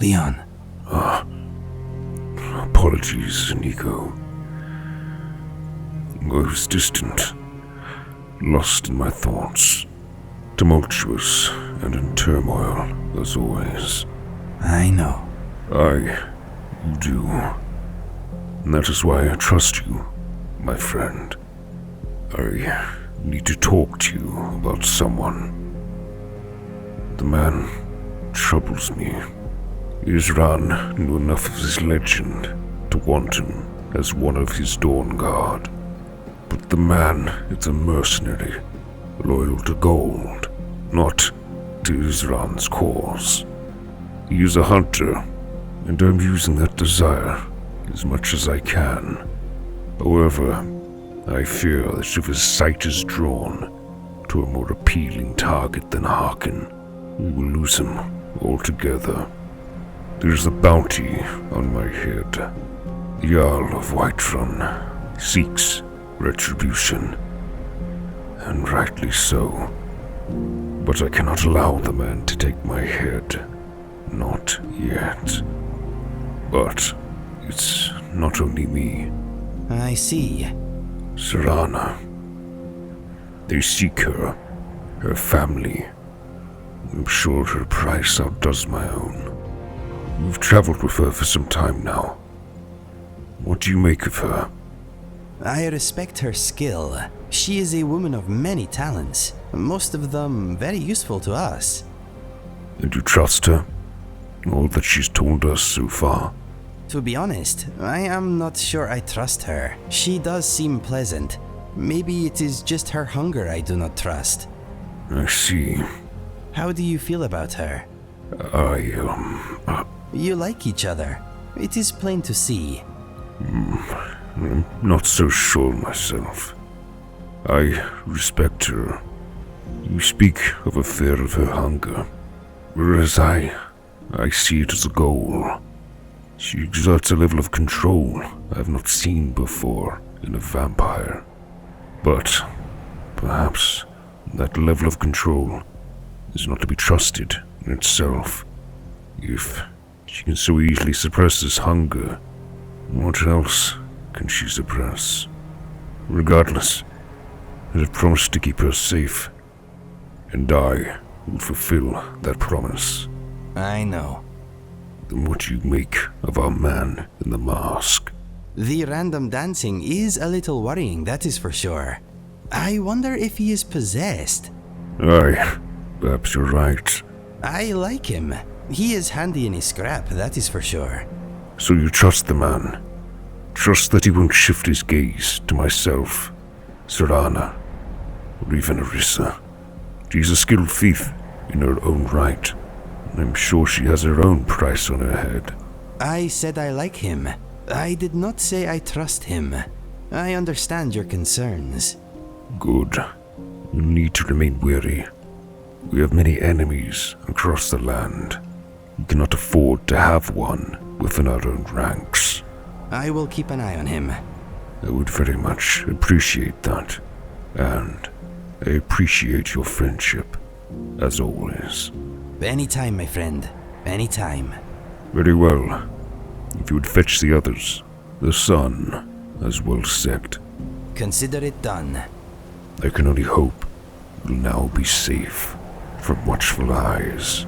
Leon. Apologies, Inigo. I was distant, lost in my thoughts, tumultuous and in turmoil, as always. I know. You do. And that is why I trust you, my friend. I need to talk to you about someone. The man troubles me. Isran knew enough of his legend to want him as one of his Dawn Guard. But the man is a mercenary, loyal to gold, not to Isran's cause. He is a hunter, and I'm using that desire as much as I can. However, I fear that if his sight is drawn to a more appealing target than Harkin, we will lose him altogether. There's a bounty on my head. The Jarl of Whiterun seeks retribution, and rightly so. But I cannot allow the man to take my head. Not yet. But it's not only me. I see. Serana. They seek her, her family. I'm sure her price outdoes my own. You've traveled with her for some time now. What do you make of her? I respect her skill. She is a woman of many talents, most of them very useful to us. And you trust her? All that she's told us so far? To be honest, I am not sure I trust her. She does seem pleasant. Maybe it is just her hunger I do not trust. I see. How do you feel about her? You like each other. It is plain to see. I'm not so sure myself. I respect her. You speak of a fear of her hunger, whereas I see it as a goal. She exerts a level of control I have not seen before in a vampire. But perhaps that level of control is not to be trusted in itself. If she can so easily suppress this hunger, what else can she suppress? Regardless, I have promised to keep her safe, and I will fulfill that promise. I know. Then what you make of our man in the mask? The random dancing is a little worrying, that is for sure. I wonder if he is possessed. Aye, perhaps you're right. I like him. He is handy in his scrap, that is for sure. So you trust the man? Trust that he won't shift his gaze to myself, Serana, or even Arissa. She's a skilled thief in her own right, and I'm sure she has her own price on her head. I said I like him. I did not say I trust him. I understand your concerns. Good. You need to remain wary. We have many enemies across the land. We cannot afford to have one within our own ranks. I will keep an eye on him. I would very much appreciate that. And I appreciate your friendship, as always. Anytime, my friend. Anytime. Very well. If you would fetch the others, the sun has well set. Consider it done. I can only hope you'll now be safe from watchful eyes.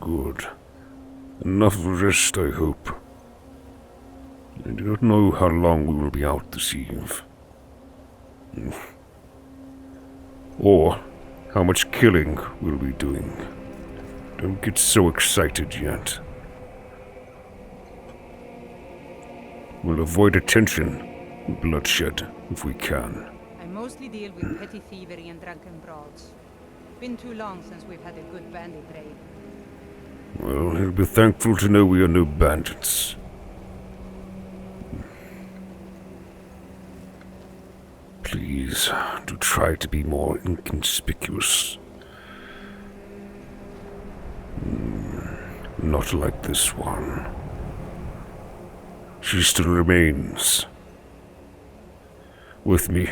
Good. Enough rest, I hope. I do not know how long we will be out this eve. Or how much killing we'll be doing. Don't get so excited yet. We'll avoid attention and bloodshed if we can. I mostly deal with petty thievery and drunken brawls. Been too long since we've had a good bandit raid. Well, he'll be thankful to know we are no bandits. Please, do try to be more inconspicuous. Not like this one. She still remains. With me,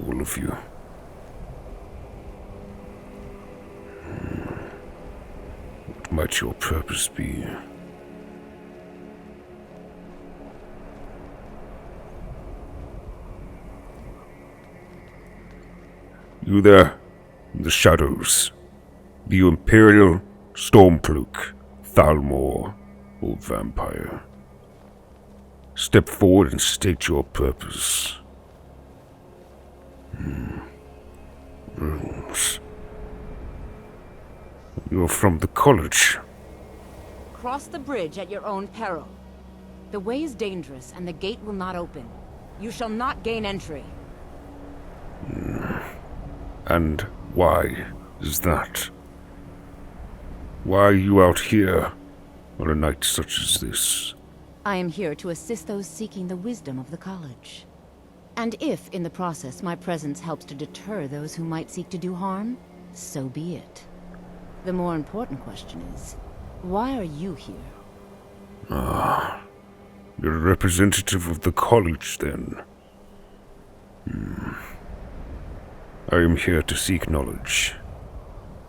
all of you. What might your purpose be? You there, in the shadows. Be you Imperial, Stormcloak, Thalmor, or Vampire. Step forward and state your purpose. Runes. You're from the college. Cross the bridge at your own peril. The way is dangerous and the gate will not open. You shall not gain entry. And why is that? Why are you out here on a night such as this? I am here to assist those seeking the wisdom of the college. And if, in the process, my presence helps to deter those who might seek to do harm, so be it. The more important question is, why are you here? You're a representative of the college, then. I am here to seek knowledge.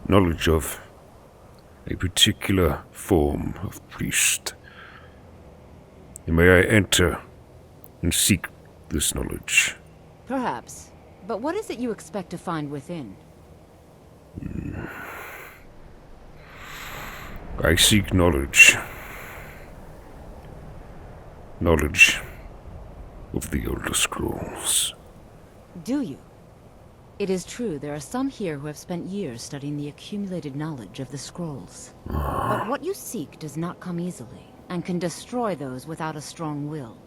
Knowledge of a particular form of priest. And may I enter and seek this knowledge? Perhaps. But what is it you expect to find within? I seek knowledge. Knowledge of the Elder Scrolls. Do you? It is true, there are some here who have spent years studying the accumulated knowledge of the scrolls. But what you seek does not come easily, and can destroy those without a strong will.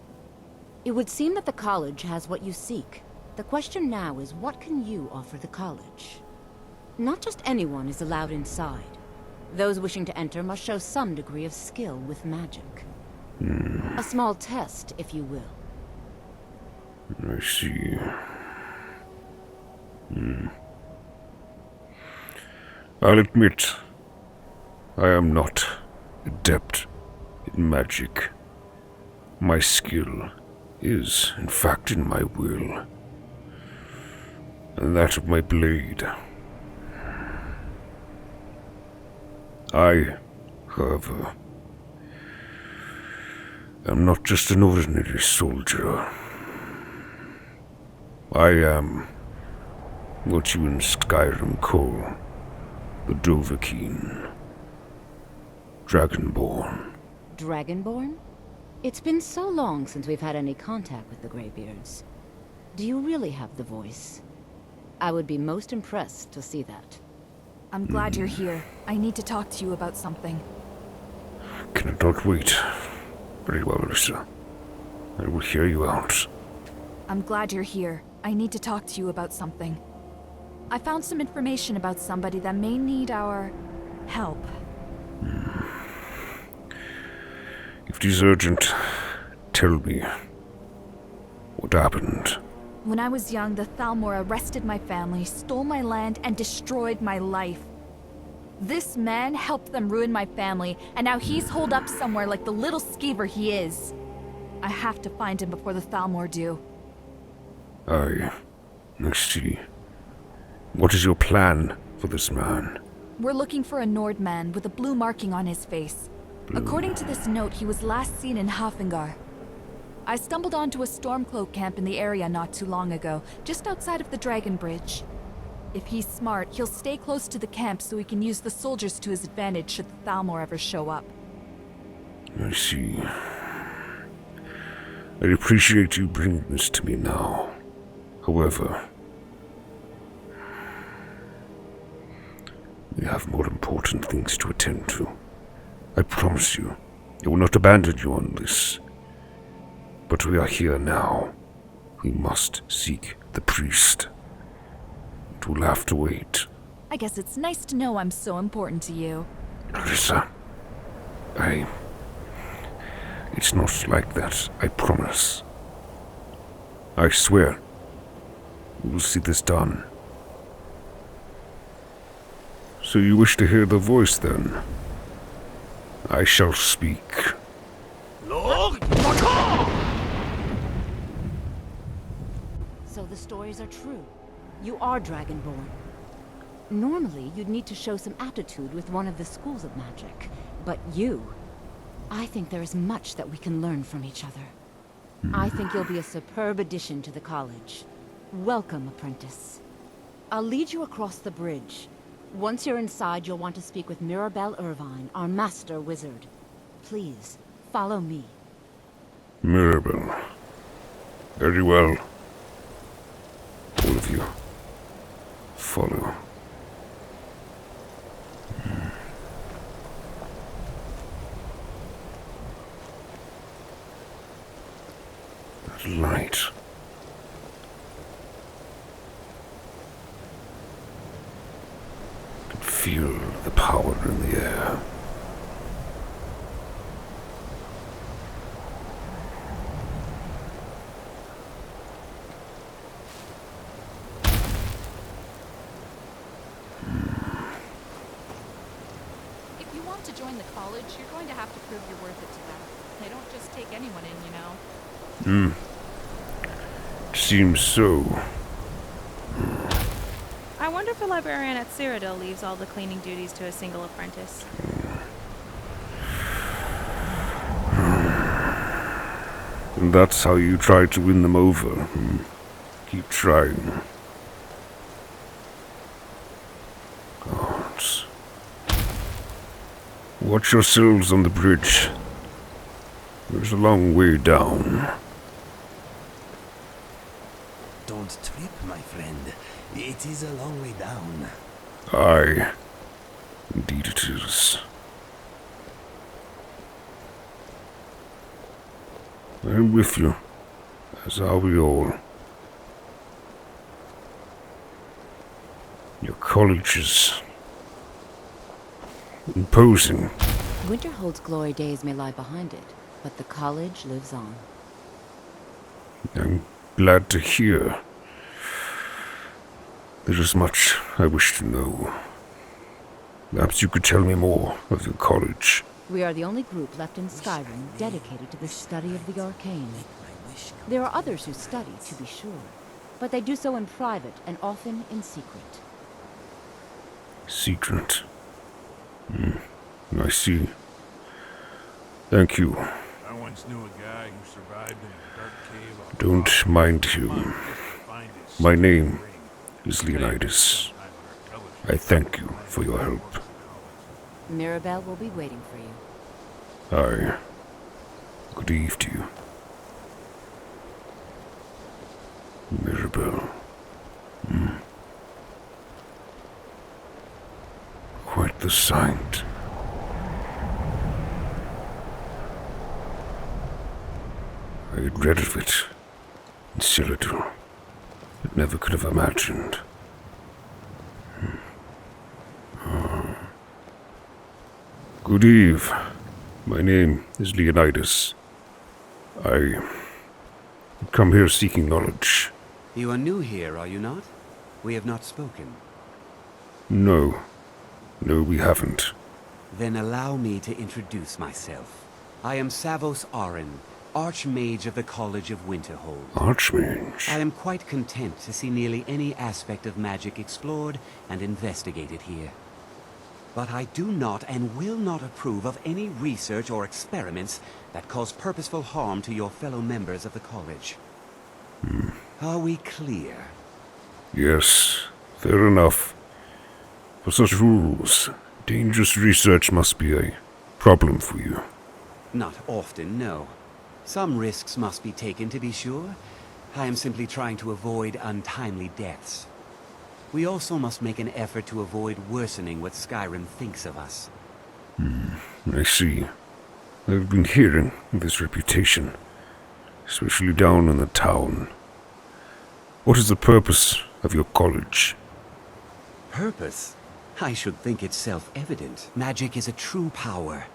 It would seem that the college has what you seek. The question now is, what can you offer the college? Not just anyone is allowed inside. Those wishing to enter must show some degree of skill with magic. A small test, if you will. I see. I'll admit, I am not adept in magic. My skill is, in fact, in my will, and that of my blade. I, however, am not just an ordinary soldier. I am what you in Skyrim call the Dovahkiin. Dragonborn. Dragonborn? It's been so long since we've had any contact with the Greybeards. Do you really have the voice? I would be most impressed to see that. I'm glad you're here. I need to talk to you about something. Cannot wait. Very well, Alyssa. I will hear you out. I'm glad you're here. I need to talk to you about something. I found some information about somebody that may need our help. If it is urgent, tell me. What happened? When I was young, the Thalmor arrested my family, stole my land, and destroyed my life. This man helped them ruin my family, and now he's holed up somewhere like the little skeever he is. I have to find him before the Thalmor do. I see. What is your plan for this man? We're looking for a Nordman with a blue marking on his face. According to this note, he was last seen in Hafengar. I stumbled onto a Stormcloak camp in the area not too long ago, just outside of the dragonbridge. If he's smart, he'll stay close to the camp so he can use the soldiers to his advantage should the Thalmor ever show up. I see. I appreciate you bringing this to me now. However, we have more important things to attend to. I promise you, I will not abandon you on this. But we are here now. We must seek the priest. It will have to wait. I guess it's nice to know I'm so important to you. Alyssa, it's not like that, I promise. I swear. we will see this done. So you wish to hear the voice, then? I shall speak. So the stories are true. You are Dragonborn. Normally, you'd need to show some aptitude with one of the schools of magic. But you... I think there is much that we can learn from each other. I think you'll be a superb addition to the college. Welcome, apprentice. I'll lead you across the bridge. Once you're inside, you'll want to speak with Mirabelle Irvine, our master wizard. Please, follow me. Mirabelle. Very well. All of you. Follow. That light. I can feel the power in the air. To join the college, you're going to have to prove you're worth it to them. They don't just take anyone in, you know. Seems so. I wonder if the librarian at Cyrodiil leaves all the cleaning duties to a single apprentice. And that's how you try to win them over. Keep trying. Gods. Watch yourselves on the bridge. There's a long way down. Don't trip, my friend. It is a long way down. Aye. Indeed it is. I'm with you, as are we all. Your college is imposing. Winterhold's glory days may lie behind it, but the college lives on. I'm glad to hear. There is much I wish to know. Perhaps you could tell me more of your college. We are the only group left in Skyrim dedicated to the study of the arcane. There are others who study, to be sure, but they do so in private and often in secret. Secret. I see. Thank you. I once knew a guy who survived in a dark cave off Don't mind him. My name is Leonidas. I thank you for your help. Mirabelle will be waiting for you. Aye. Good eve to you. Mirabelle. Quite the sight. I had read of it in Cyrodiil, but never could have imagined. Good eve. My name is Leonidas. I come here seeking knowledge. You are new here, are you not? We have not spoken. No, we haven't. Then allow me to introduce myself. I am Savos Arin, Archmage of the College of Winterhold. Archmage? I am quite content to see nearly any aspect of magic explored and investigated here. But I do not and will not approve of any research or experiments that cause purposeful harm to your fellow members of the college. Are we clear? Yes, fair enough. For such rules, dangerous research must be a problem for you. Not often, no. Some risks must be taken, to be sure. I am simply trying to avoid untimely deaths. We also must make an effort to avoid worsening what Skyrim thinks of us. I see. I've been hearing of this reputation, especially down in the town. What is the purpose of your college? Purpose? I should think it's self-evident. Magic is a true power,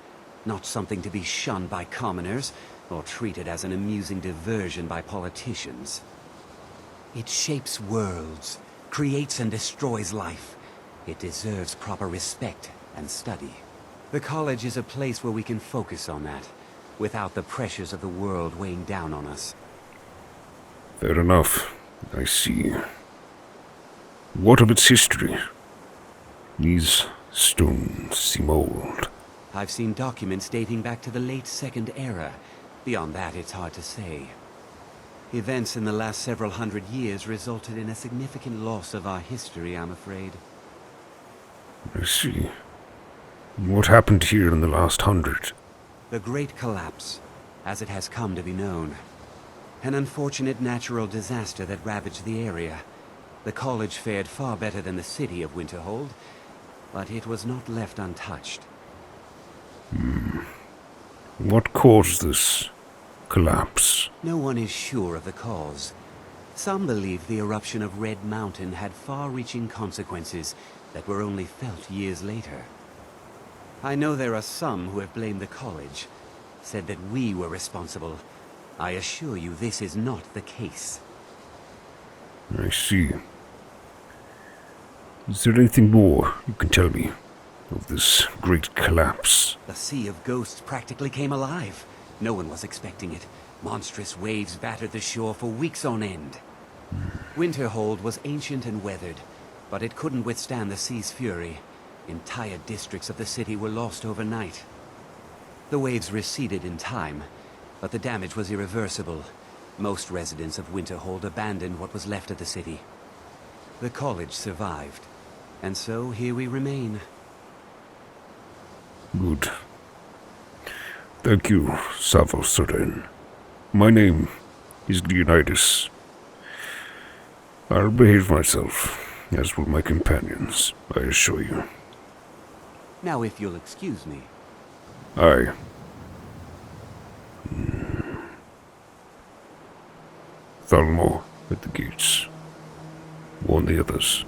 not something to be shunned by commoners, or treated as an amusing diversion by politicians. It shapes worlds, creates and destroys life. It deserves proper respect and study. The college is a place where we can focus on that, without the pressures of the world weighing down on us. Fair enough. I see. What of its history? These stones seem old. I've seen documents dating back to the late Second Era. Beyond that, it's hard to say. Events in the last several hundred years resulted in a significant loss of our history, I'm afraid. I see. What happened here in the last 100? The Great Collapse, as it has come to be known. An unfortunate natural disaster that ravaged the area. The college fared far better than the city of Winterhold, but it was not left untouched. What caused this collapse? No one is sure of the cause. Some believe the eruption of Red Mountain had far-reaching consequences that were only felt years later. I know there are some who have blamed the college, said that we were responsible. I assure you this is not the case. I see. Is there anything more you can tell me of this great collapse? The Sea of Ghosts practically came alive. No one was expecting it. Monstrous waves battered the shore for weeks on end. Winterhold was ancient and weathered, but it couldn't withstand the sea's fury. Entire districts of the city were lost overnight. The waves receded in time, but the damage was irreversible. Most residents of Winterhold abandoned what was left of the city. The college survived, and so here we remain. Good. Thank you, Savos Soren. My name is Leonidas. I'll behave myself, as will my companions, I assure you. Now if you'll excuse me. Aye. Thalmor at the gates. Warn the others.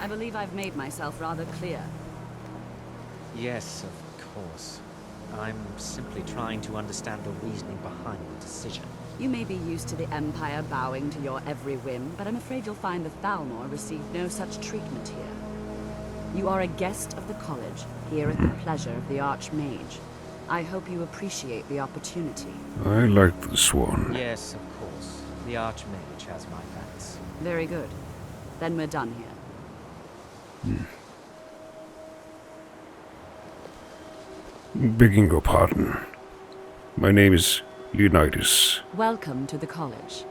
I believe I've made myself rather clear. Yes, of course. I'm simply trying to understand the reasoning behind the decision. You may be used to the Empire bowing to your every whim, but I'm afraid you'll find the Thalmor received no such treatment here. You are a guest of the college, here at the pleasure of the Archmage. I hope you appreciate the opportunity. I like this one. Yes, of course. The Archmage has my thanks. Very good. Then we're done here. Begging your pardon. My name is Leonidas. Welcome to the college.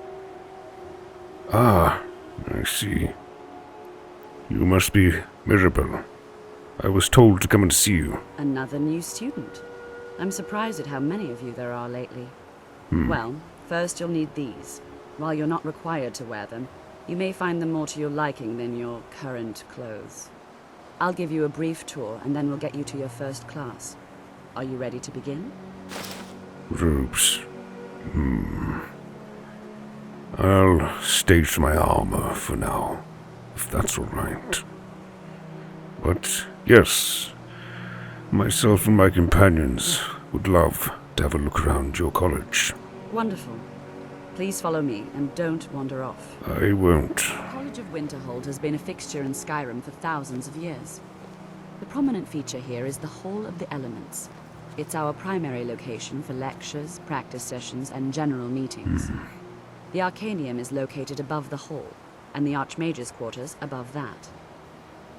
Ah, I see. You must be Mirabelle. I was told to come and see you. Another new student. I'm surprised at how many of you there are lately. Well, first you'll need these. While you're not required to wear them, you may find them more to your liking than your current clothes. I'll give you a brief tour, and then we'll get you to your first class. Are you ready to begin? Robes. I'll stage my armor for now, if that's all right. But yes, myself and my companions would love to have a look around your college. Wonderful. Please follow me, and don't wander off. I won't. The College of Winterhold has been a fixture in Skyrim for thousands of years. The prominent feature here is the Hall of the Elements. It's our primary location for lectures, practice sessions, and general meetings. The arcanium is located above the hall, and the Archmage's quarters above that.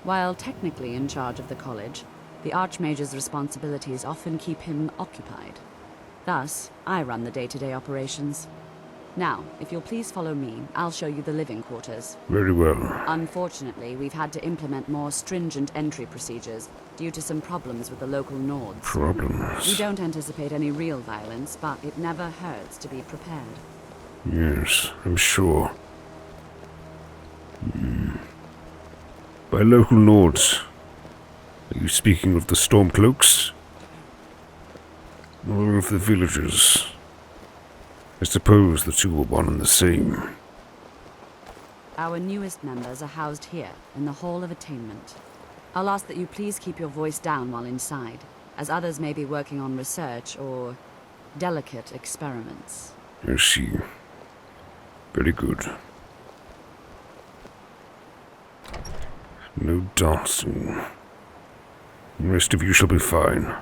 While technically in charge of the college, the Archmage's responsibilities often keep him occupied. Thus, I run the day-to-day operations. Now, if you'll please follow me, I'll show you the living quarters. Very well. Unfortunately, we've had to implement more stringent entry procedures due to some problems with the local Nords. Problems? We don't anticipate any real violence, but it never hurts to be prepared. Yes, I'm sure. By local Nords, are you speaking of the Stormcloaks? Or of the villagers? I suppose the two are one and the same. Our newest members are housed here, in the Hall of Attainment. I'll ask that you please keep your voice down while inside, as others may be working on research or delicate experiments. I see. Very good. No dancing. The rest of you shall be fine.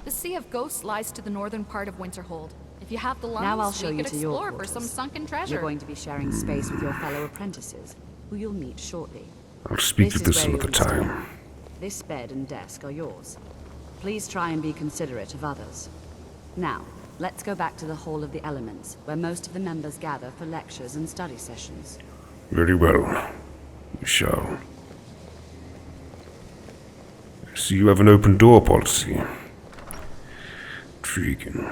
The Sea of Ghosts lies to the northern part of Winterhold. If you have the lungs, Now I'll show we you could to your explore quarters. for some sunken treasure. You're going to be sharing space with your fellow apprentices, who you'll meet shortly. I'll speak to is this where another you'll be staying. time. This bed and desk are yours. Please try and be considerate of others. Now, let's go back to the Hall of the Elements, where most of the members gather for lectures and study sessions. Very well. We shall. I see you have an open door policy. Intriguing.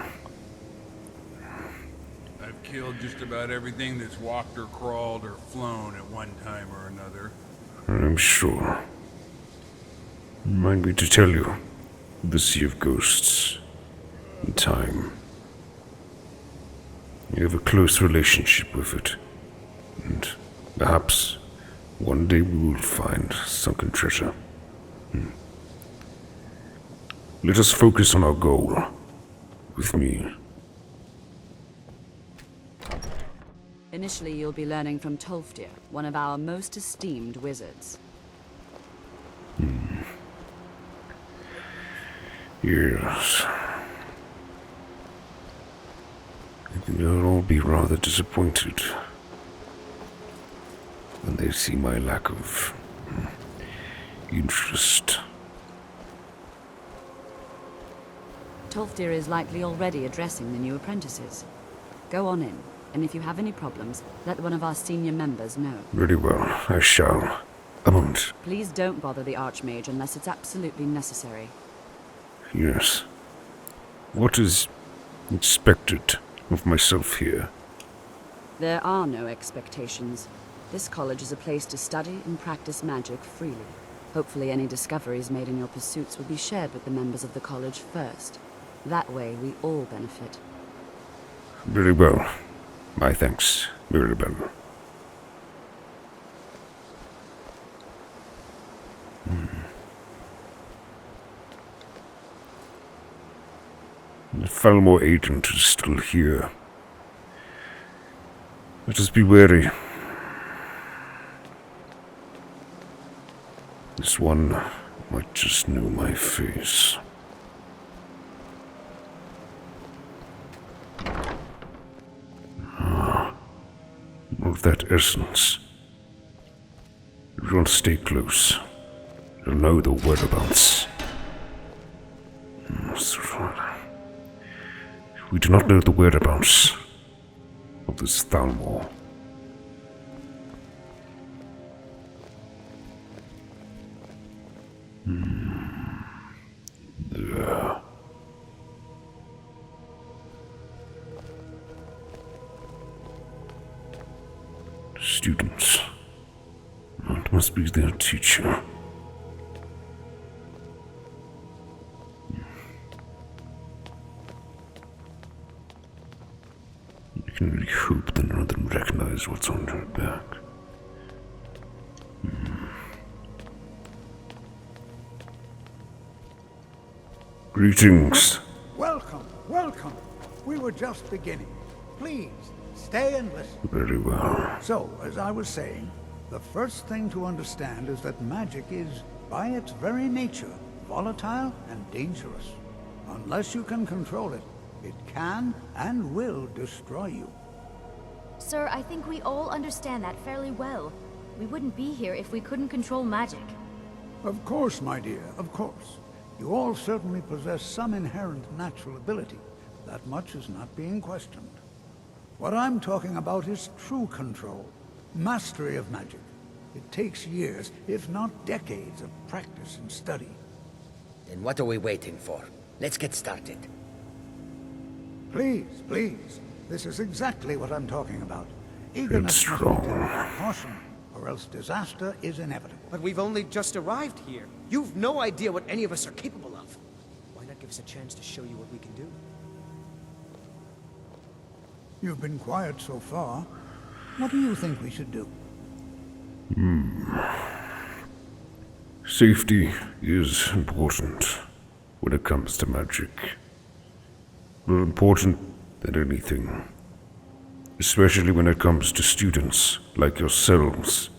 I've killed just about everything that's walked or crawled or flown at one time or another. I'm sure. Remind me to tell you of the Sea of Ghosts and time. You have a close relationship with it, and perhaps one day we will find sunken treasure. Let us focus on our goal. With me. Initially, you'll be learning from Tolfdir, one of our most esteemed wizards. Yes. I think they'll all be rather disappointed when they see my lack of interest. Tolfdir is likely already addressing the new apprentices. Go on in, and if you have any problems, let one of our senior members know. Very well, I shall. A moment. Please don't bother the Archmage unless it's absolutely necessary. Yes. What is expected of myself here? There are no expectations. This college is a place to study and practice magic freely. Hopefully any discoveries made in your pursuits will be shared with the members of the college first. That way, we all benefit. Very well. My thanks, Mirabelle. The Falmore agent is still here. Let us be wary. This one might just know my face. Of that essence. Everyone stay close. You'll know the whereabouts. We do not know the whereabouts of this Thalmor. There. Students. That must be their teacher. I can really hope that none of them recognize what's on their back. Greetings. Welcome, welcome. We were just beginning. Please, stay and listen. Very well. So, as I was saying, the first thing to understand is that magic is, by its very nature, volatile and dangerous. Unless you can control it, it can and will destroy you. Sir, I think we all understand that fairly well. We wouldn't be here if we couldn't control magic. Of course, my dear, of course. You all certainly possess some inherent natural ability. That much is not being questioned. What I'm talking about is true control, mastery of magic. It takes years, if not decades, of practice and study. Then what are we waiting for? Let's get started. Please, please. This is exactly what I'm talking about. Eagerness must be tempered, caution, or else disaster is inevitable. But we've only just arrived here. You've no idea what any of us are capable of. Why not give us a chance to show you what we can do? You've been quiet so far. What do you think we should do? Safety is important. when it comes to magic. More important than anything. Especially when it comes to students like yourselves.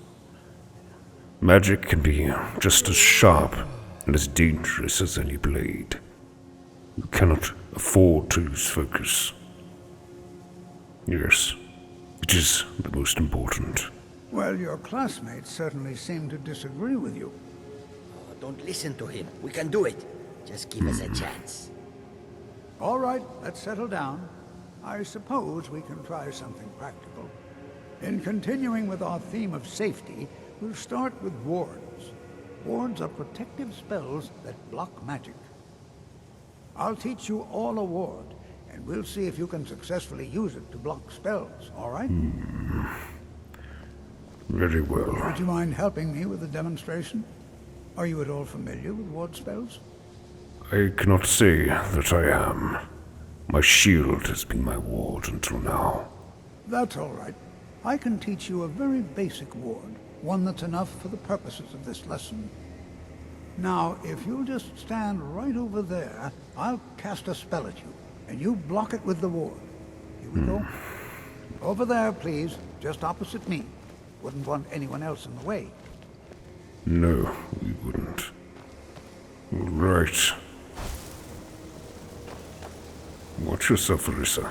Magic can be just as sharp and as dangerous as any blade. You cannot afford to lose focus. Yes, it is the most important. Well, your classmates certainly seem to disagree with you. Oh, don't listen to him. We can do it. Just give us a chance. All right, let's settle down. I suppose we can try something practical. In continuing with our theme of safety, we'll start with wards. Wards are protective spells that block magic. I'll teach you all a ward, and we'll see if you can successfully use it to block spells, all right? Very well. Would you mind helping me with the demonstration? Are you at all familiar with ward spells? I cannot say that I am. My shield has been my ward until now. That's all right. I can teach you a very basic ward, one that's enough for the purposes of this lesson. Now, if you'll just stand right over there, I'll cast a spell at you, and you block it with the ward. Here we go. Over there, please, just opposite me. Wouldn't want anyone else in the way. No, we wouldn't. All right. Watch yourself, Alyssa.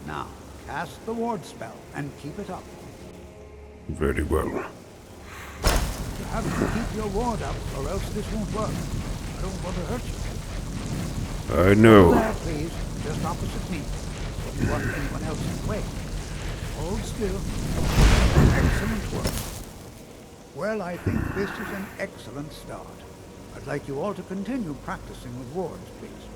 Now, cast the ward spell, and keep it up. Very well. You have to keep your ward up, or else this won't work. I don't want to hurt you. I know. Over there, please, just opposite me. Wouldn't want anyone else in the way. Hold still. Excellent work. Well, I think this is an excellent start. I'd like you all to continue practicing with wards, please.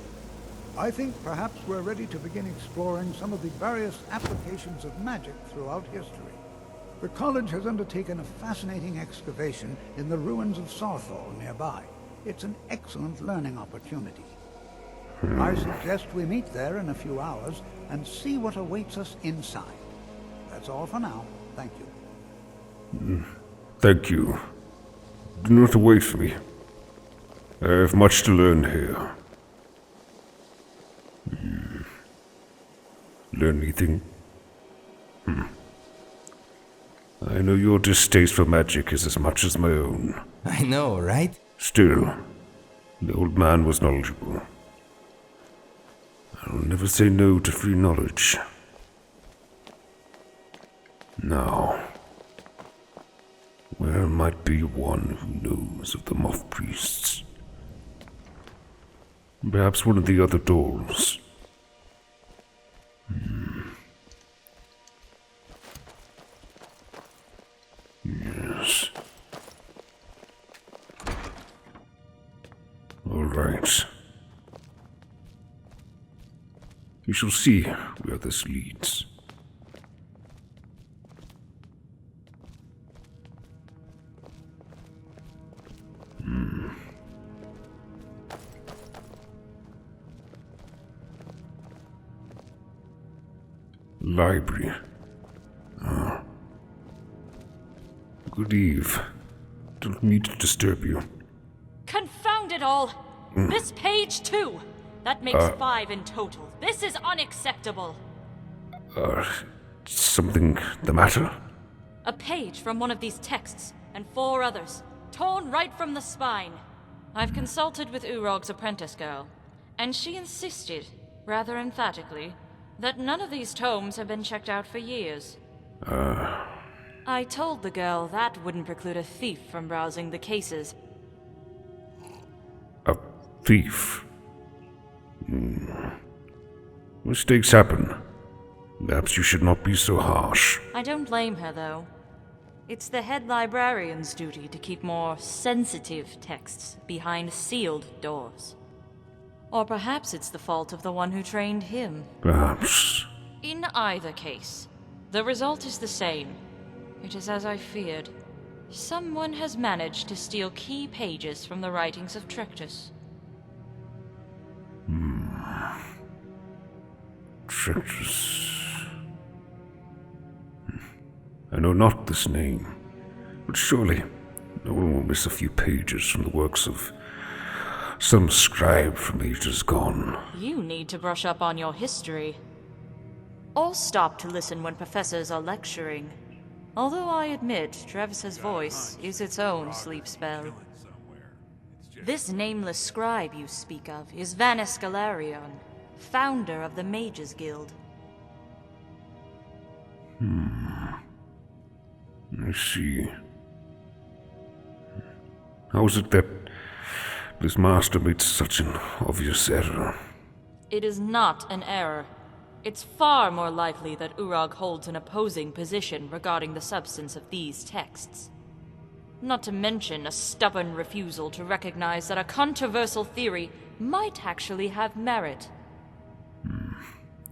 I think perhaps we're ready to begin exploring some of the various applications of magic throughout history. The college has undertaken a fascinating excavation in the ruins of Sarthal nearby. It's an excellent learning opportunity. I suggest we meet there in a few hours and see what awaits us inside. That's all for now. Thank you. Thank you. Do not wait for me. I have much to learn here. Learn anything? I know your distaste for magic is as much as my own. I know, right? Still, the old man was knowledgeable. I'll never say no to free knowledge. Now, where might be one who knows of the moth priests? Perhaps one of the other doors. Yes. All right. We shall see where this leads. Library. Good eve. Don't mean to disturb you. Confound it all! This page too! That makes 5 in total. This is unacceptable! Something the matter? A page from one of these texts, and 4 others, torn right from the spine. I've consulted with Urog's apprentice girl, and she insisted, rather emphatically, that none of these tomes have been checked out for years. I told the girl that wouldn't preclude a thief from browsing the cases. A thief? Mistakes happen. Perhaps you should not be so harsh. I don't blame her, though. It's the head librarian's duty to keep more sensitive texts behind sealed doors. Or perhaps it's the fault of the one who trained him. Perhaps. In either case, the result is the same. It is as I feared. Someone has managed to steal key pages from the writings of Trectus. Trectus. I know not this name, but surely no one will miss a few pages from the works of some scribe from ages gone. You need to brush up on your history. Or stop to listen when professors are lecturing. Although I admit, Travis's voice is its own sleep spell. This nameless scribe you speak of is Vanis Galarion, founder of the Mages Guild. I see. How is it that this master made such an obvious error? It is not an error. It's far more likely that Urag holds an opposing position regarding the substance of these texts. Not to mention a stubborn refusal to recognize that a controversial theory might actually have merit.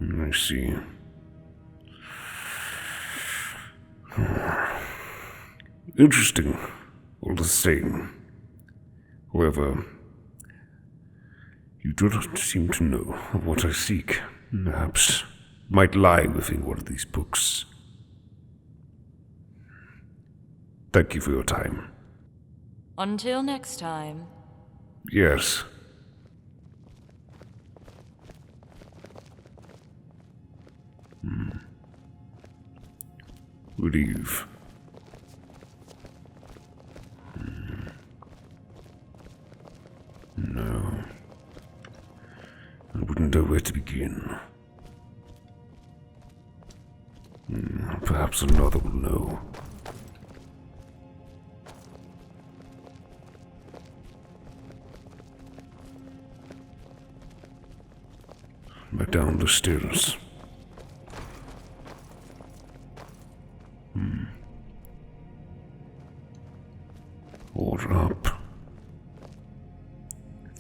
I see. Interesting, all the same. However, you do not seem to know of what I seek. Perhaps it might lie within one of these books. Thank you for your time. Until next time. Yes. Good eve. No. I wouldn't know where to begin. Perhaps another will know. Back down the stairs. Order up.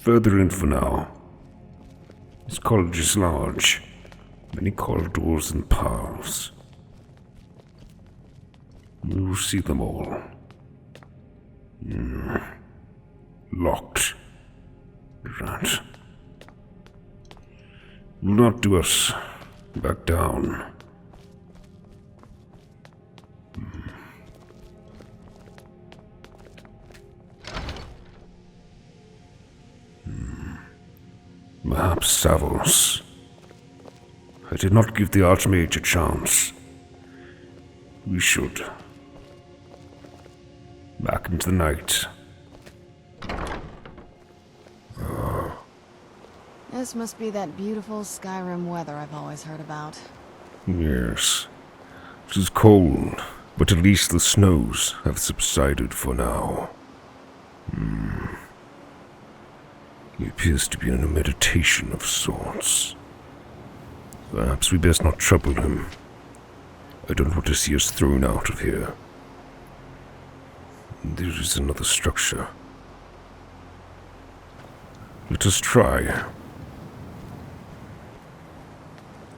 Further in for now. This college is large. Many corridors and paths. We will see them all. Locked. That will not do us back down. Perhaps Savos. I did not give the Archmage a chance. We should. Back into the night. This must be that beautiful Skyrim weather I've always heard about. Yes. It is cold, but at least the snows have subsided for now. He appears to be in a meditation of sorts. Perhaps we best not trouble him. I don't want to see us thrown out of here. There is another structure. Let us try.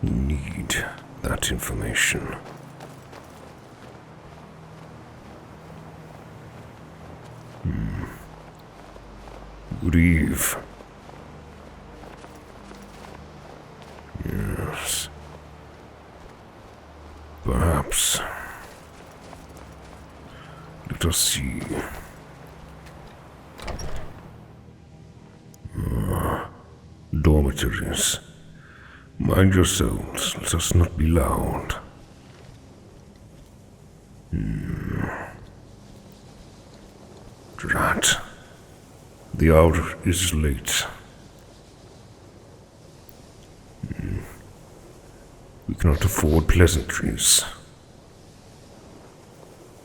We need that information. Good eve. Yes. Perhaps. Let us see. Dormitories. Mind yourselves, let us not be loud. Drat. The hour is late. We cannot afford pleasantries.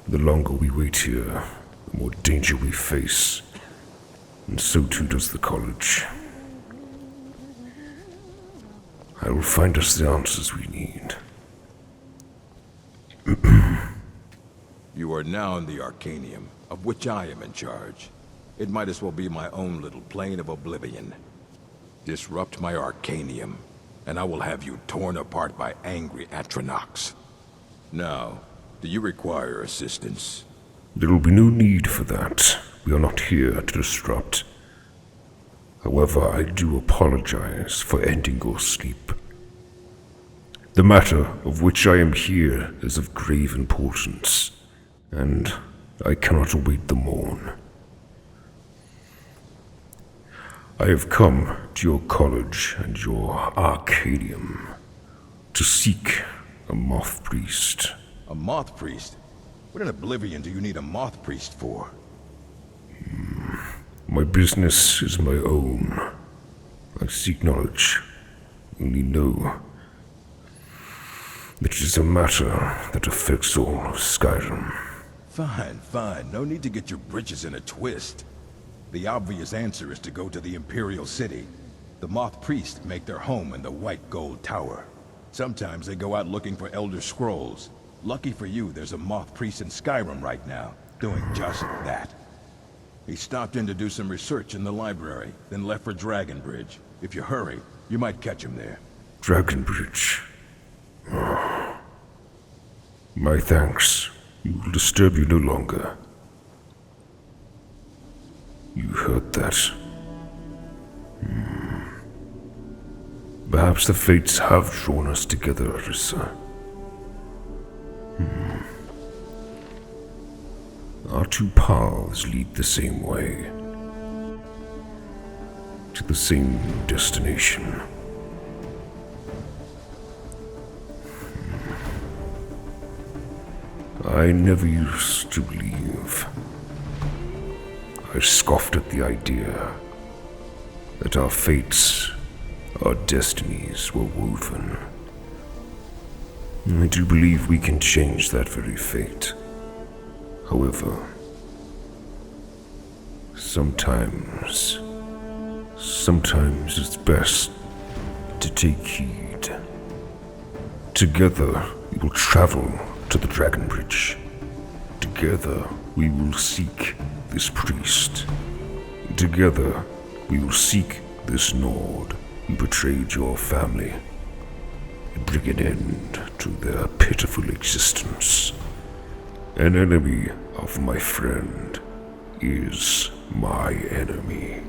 The longer we wait here, the more danger we face. And so too does the college. I will find us the answers we need. You are now in the arcanium, of which I am in charge. It might as well be my own little plane of oblivion. Disrupt my arcanium, and I will have you torn apart by angry Atronachs. Now, do you require assistance? There will be no need for that. We are not here to disrupt. However, I do apologize for ending your sleep. The matter of which I am here is of grave importance, and I cannot await the morn. I have come to your college and your arcanium to seek a moth priest. A moth priest? What in Oblivion do you need a moth priest for? My business is my own. I seek knowledge, only know that it is a matter that affects all of Skyrim. Fine, fine. No need to get your britches in a twist. The obvious answer is to go to the Imperial City. The Moth Priests make their home in the White Gold Tower. Sometimes they go out looking for Elder Scrolls. Lucky for you, there's a Moth Priest in Skyrim right now, doing just that. He stopped in to do some research in the library, then left for Dragonbridge. If you hurry, you might catch him there. Dragonbridge. My thanks. We will disturb you no longer. You heard that. Perhaps the fates have drawn us together, Arissa. Our two paths lead the same way. To the same destination. I never used to believe. I scoffed at the idea that our fates, our destinies were woven. I do believe we can change that very fate. However, sometimes it's best to take heed. Together, we will travel to the Dragonbridge. Together, we will seek this priest. Together, we will seek this Nord who betrayed your family and bring an end to their pitiful existence. An enemy of my friend is my enemy.